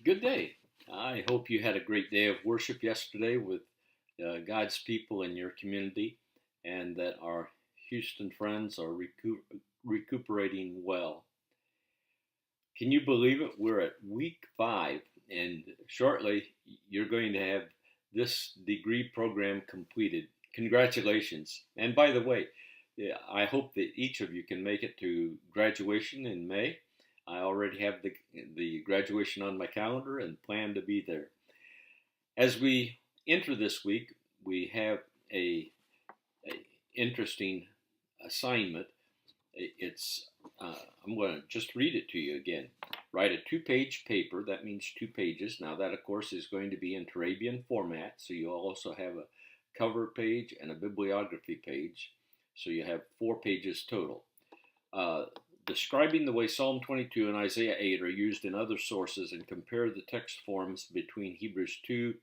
Good day. I hope you had a great day of worship yesterday with God's people in your community and that our Houston friends are recuperating well. Can you believe it? We're at week 5, and shortly you're going to have this degree program completed. Congratulations. And by the way, I hope that each of you can make it to graduation in May. I already have the graduation on my calendar and plan to be there. As we enter this week, we have a interesting assignment. It's I'm going to just read it to you again. Write a 2-page paper. That means 2 pages. Now that, of course, is going to be in Turabian format, so you'll also have a cover page and a bibliography page. So you have 4 pages total. Describing the way Psalm 22 and Isaiah 8 are used in other sources, and compare the text forms between Hebrews 2,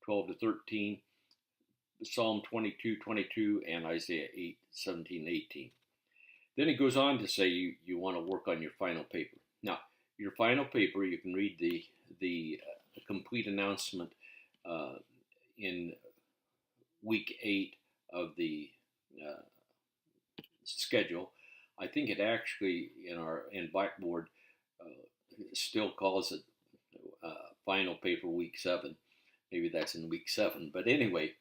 12 to 13, Psalm 22, 22, and Isaiah 8, 17, 18. Then he goes on to say you want to work on your final paper. Now, your final paper, you can read the complete announcement in week 8 of the schedule. I think it actually in Blackboard still calls it final paper week 7. Maybe that's in week 7. But anyway,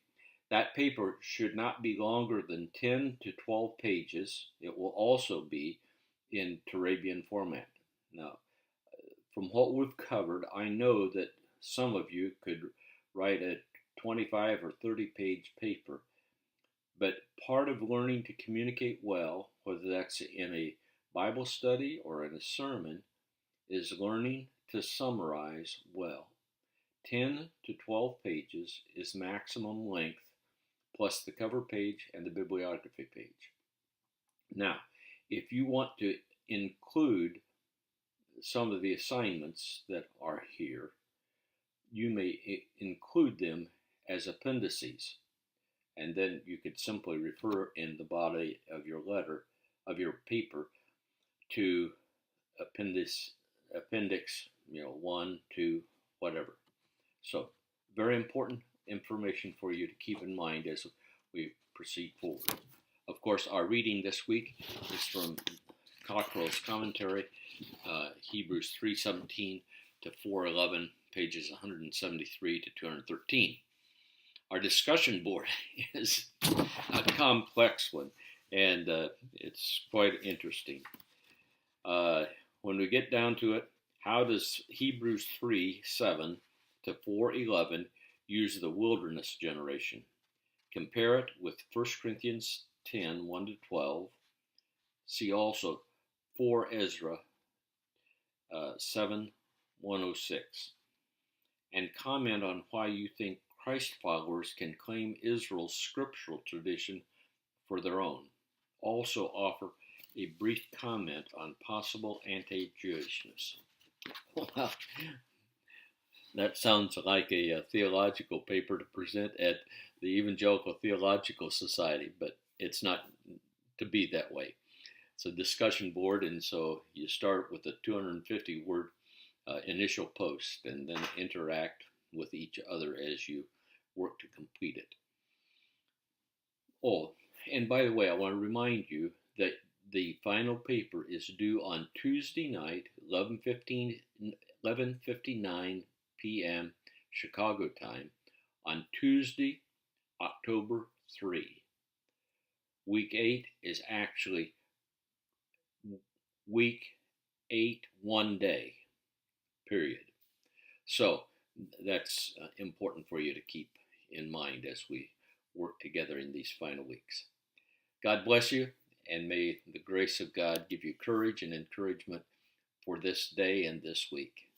that paper should not be longer than 10 to 12 pages. It will also be in Turabian format. Now, from what we've covered, I know that some of you could write a 25 or 30-page paper, but part of learning to communicate well, whether that's in a Bible study or in a sermon, is learning to summarize well. 10 to 12 pages is maximum length, plus the cover page and the bibliography page. Now, if you want to include some of the assignments that are here, you may include them as appendices, and then you could simply refer in the body of your paper to appendix 1, 2, whatever. So, very important information for you to keep in mind as we proceed forward. Of course, our reading this week is from Cockrell's commentary, Hebrews 3:17 to 4:11, pages 173 to 213. Our discussion board is a complex one, and it's quite interesting. When we get down to it, how does Hebrews 3:7 to 4:11 use the wilderness generation? Compare it with 1 Corinthians 10, 1 to 12. See also 4 Ezra 7, 106. And comment on why you think Christ followers can claim Israel's scriptural tradition for their own. Also offer a brief comment on possible anti-Jewishness. Well, that sounds like a theological paper to present at the Evangelical Theological Society, but it's not to be that way. It's a discussion board, and so you start with a 250-word initial post and then interact with each other as you work to complete it. Oh, and by the way, I want to remind you that the final paper is due on Tuesday night, 11:59 p.m. Chicago time, on Tuesday, October 3. Week 8 is actually week 8, 1 day, period. So that's important for you to keep in mind as we work together in these final weeks. God bless you, and may the grace of God give you courage and encouragement for this day and this week.